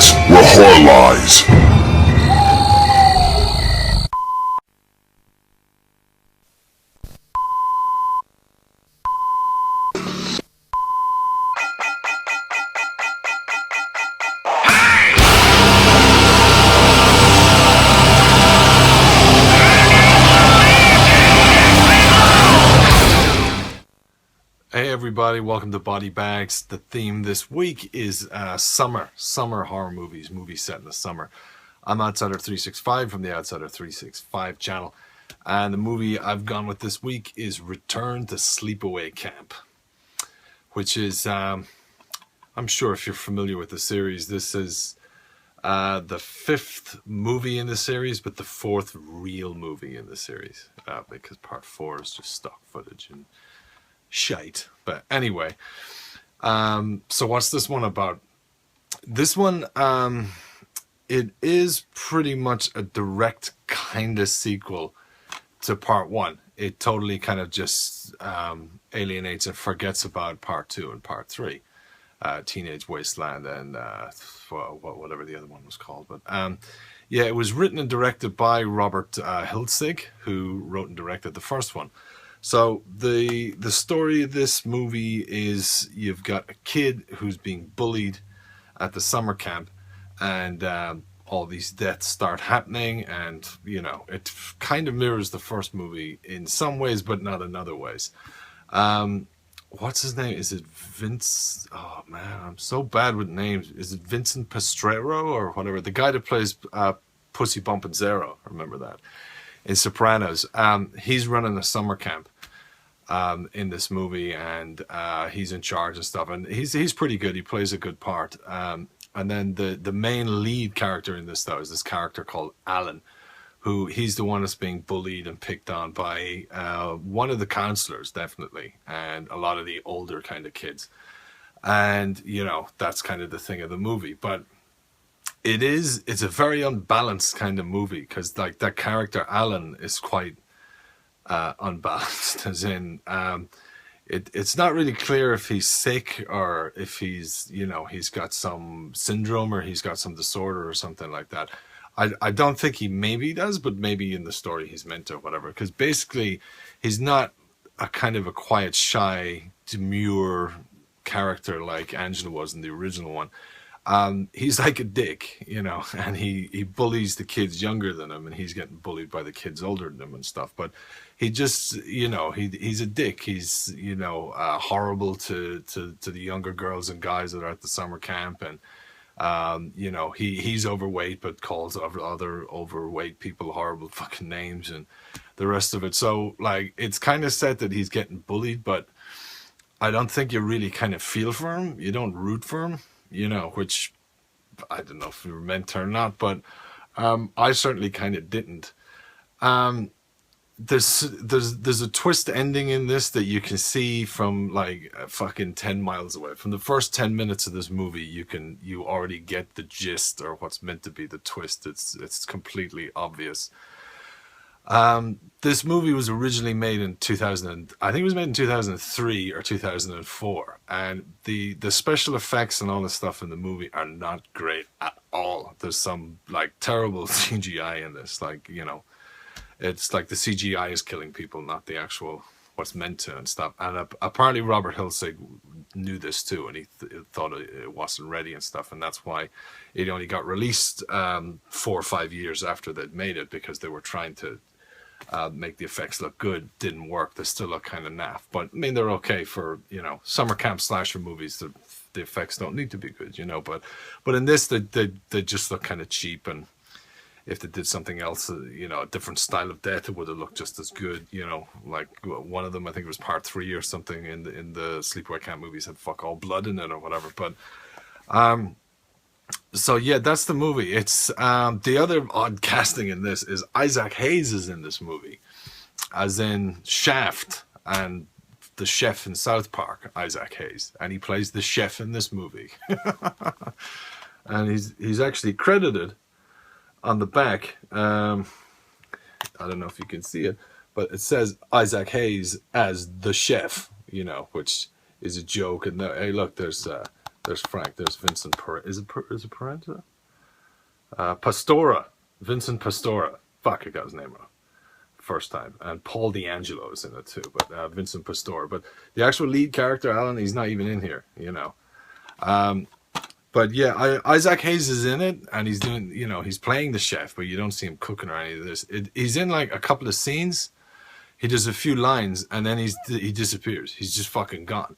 Words were horror lies. Hey everybody, welcome to BodyBags. The theme this week is summer horror movies set in the summer. I'm OUTSIDER365 from the OUTSIDER365 channel, and the movie I've gone with this week is Return to Sleepaway Camp, which is, I'm sure if you're familiar with the series, this is the fifth movie in the series, but the fourth real movie in the series, because part 4 is just stock footage and shite. But anyway, so what's this one about? This one, it is pretty much a direct kind of sequel to part 1. It totally kind of just alienates and forgets about part 2 and part 3, Teenage Wasteland and whatever the other one was called. But yeah, it was written and directed by Robert Hiltzik, who wrote and directed the first one. So the story of this movie is you've got a kid who's being bullied at the summer camp, and all these deaths start happening, and you know, it kind of mirrors the first movie in some ways, but not in other ways. What's his name? Is it Vince? Oh man, I'm so bad with names. Is it Vincent Pastrero or whatever? The guy that plays Pussy Bumpin' Zero, remember that? In Sopranos. He's running a summer camp in this movie, and he's in charge and stuff, and he's pretty good. He plays a good part. And then the main lead character in this, though, is this character called Alan, who he's the one that's being bullied and picked on by one of the counselors, definitely, and a lot of the older kind of kids. And you know, that's kind of the thing of the movie. But it's a very unbalanced kind of movie, because like that character Alan is quite unbalanced, as in it's not really clear if he's sick or if he's, you know, he's got some syndrome or he's got some disorder or something like that. I don't think he maybe does, but maybe in the story he's meant to, or whatever, because basically he's not a kind of a quiet, shy, demure character like Angela was in the original one. He's like a dick, you know, and he bullies the kids younger than him, and he's getting bullied by the kids older than him and stuff. But he just, you know, he's a dick. He's, you know, horrible to the younger girls and guys that are at the summer camp, and you know, he's overweight but calls other overweight people horrible fucking names and the rest of it. So like, it's kind of set that he's getting bullied, but I don't think you really kind of feel for him. You don't root for him, you know, which I don't know if we were meant to or not, but I certainly kind of didn't. There's a twist ending in this that you can see from like fucking 10 miles away. From the first 10 minutes of this movie, you already get the gist, or what's meant to be the twist. It's completely obvious. This movie was originally made in 2000, I think it was made in 2003 or 2004, and the special effects and all the stuff in the movie are not great at all. There's some like terrible CGI in this, like, you know, it's like the CGI is killing people, not the actual what's meant to and stuff. And apparently Robert Hiltzik knew this too, and he thought it wasn't ready and stuff, and that's why it only got released 4 or 5 years after they'd made it, because they were trying to make the effects look good. Didn't work. They still look kind of naff, but I mean, they're okay for, you know, summer camp slasher movies. The effects don't need to be good, you know, but in this they just look kind of cheap, and if they did something else, you know, a different style of death, it would have looked just as good, you know. Like one of them, I think it was part 3 or something in the Sleepaway Camp movies, had fuck all blood in it or whatever. But so yeah, that's the movie. It's the other odd casting in this is Isaac Hayes is in this movie, as in Shaft and the chef in South Park, Isaac Hayes, and he plays the chef in this movie. And he's actually credited on the back. I don't know if you can see it, but it says Isaac Hayes as the chef, you know, which is a joke. And hey, look, there's Frank, there's Vincent. Is it Parenta? Pastora, Vincent Pastora. Fuck, I got his name wrong first time. And Paul D'Angelo is in it too, but Vincent Pastora. But the actual lead character, Alan, he's not even in here, you know. But yeah, Isaac Hayes is in it, and he's doing, you know, he's playing the chef, but you don't see him cooking or any of this. He's in like a couple of scenes. He does a few lines, and then he disappears. He's just fucking gone.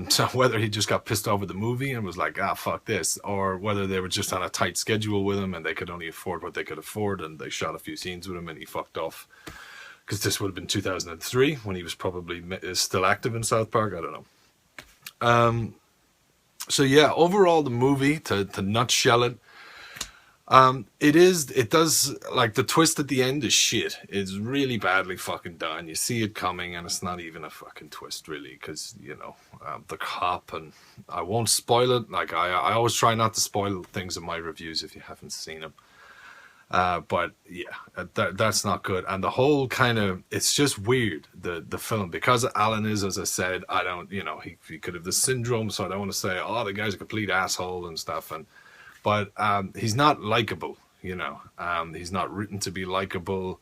So whether he just got pissed off with the movie and was like, ah, fuck this, or whether they were just on a tight schedule with him and they could only afford what they could afford, and they shot a few scenes with him and he fucked off. Because this would have been 2003 when he was probably still active in South Park. I don't know. So yeah, overall the movie, to nutshell it, it does, like, the twist at the end is shit. It's really badly fucking done. You see it coming, and it's not even a fucking twist, really, because, you know, the cop, and I won't spoil it. Like, I always try not to spoil things in my reviews if you haven't seen them. But yeah, that's not good. And the whole kind of, it's just weird, the film, because Alan is, as I said, I don't, you know, he could have the syndrome, so I don't want to say, oh, the guy's a complete asshole and stuff, but he's not likable, you know. He's not written to be likable.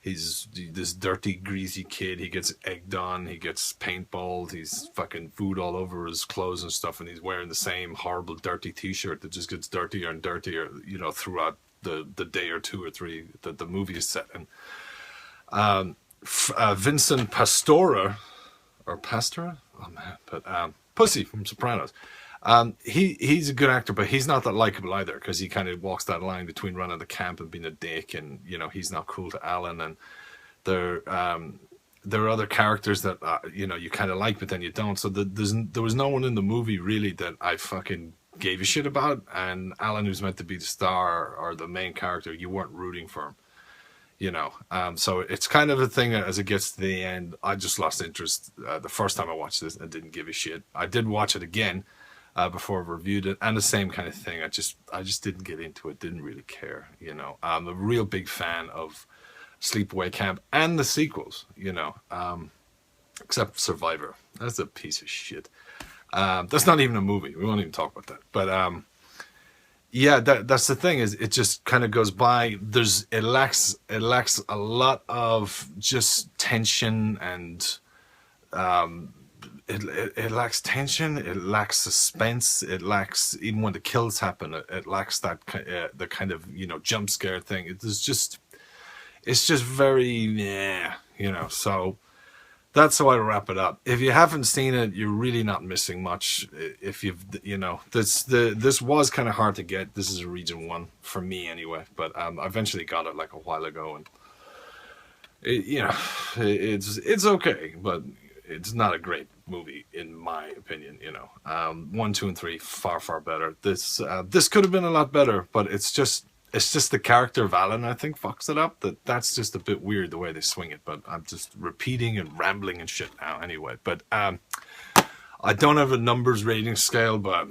He's this dirty, greasy kid. He gets egged on. He gets paintballed. He's fucking food all over his clothes and stuff, and he's wearing the same horrible, dirty T-shirt that just gets dirtier and dirtier, you know, throughout the day or two or three that the movie is set in. Vincent Pastora, or Pastora? Oh man, but Pussy from Sopranos. He's a good actor, but he's not that likable either, because he kind of walks that line between running the camp and being a dick, and, you know, he's not cool to Alan. And there are other characters that you know, you kind of like, but then you don't. So there was no one in the movie really that I fucking gave a shit about, and Alan, who's meant to be the star or the main character, you weren't rooting for him, you know. So it's kind of a thing that, as it gets to the end, I just lost interest. The first time I watched this, I didn't give a shit. I did watch it again before I reviewed it, and the same kind of thing. I just didn't get into it, didn't really care, you know. I'm a real big fan of Sleepaway Camp and the sequels, you know, except Survivor. That's a piece of shit. That's not even a movie. We won't even talk about that. But yeah, that's the thing, is it just kind of goes by. It lacks a lot of just tension, and it lacks tension. It lacks suspense. It lacks, even when the kills happen, it lacks that the kind of, you know, jump scare thing. It's just very, yeah, you know. So that's how I wrap it up. If you haven't seen it, you're really not missing much. If you've, you know, this was kind of hard to get. This is a region 1 for me anyway, but I eventually got it like a while ago, and you know, it's okay, but it's not a great movie in my opinion, you know. 1, 2, and 3 far better. This could have been a lot better, but it's just the character of Alan, I think, fucks it up. That's just a bit weird the way they swing it, but I'm just repeating and rambling and shit now anyway. But I don't have a numbers rating scale, but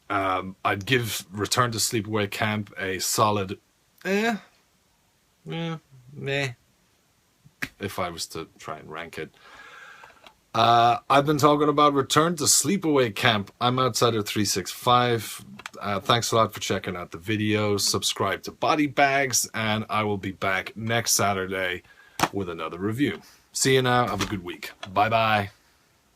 I'd give Return to Sleepaway Camp a solid meh, if I was to try and rank it. I've been talking about Return to Sleepaway Camp. I'm OUTSIDER365. Thanks a lot for checking out the videos. Subscribe to BodyBags, and I will be back next Saturday with another review. See you now. Have a good week. Bye-bye.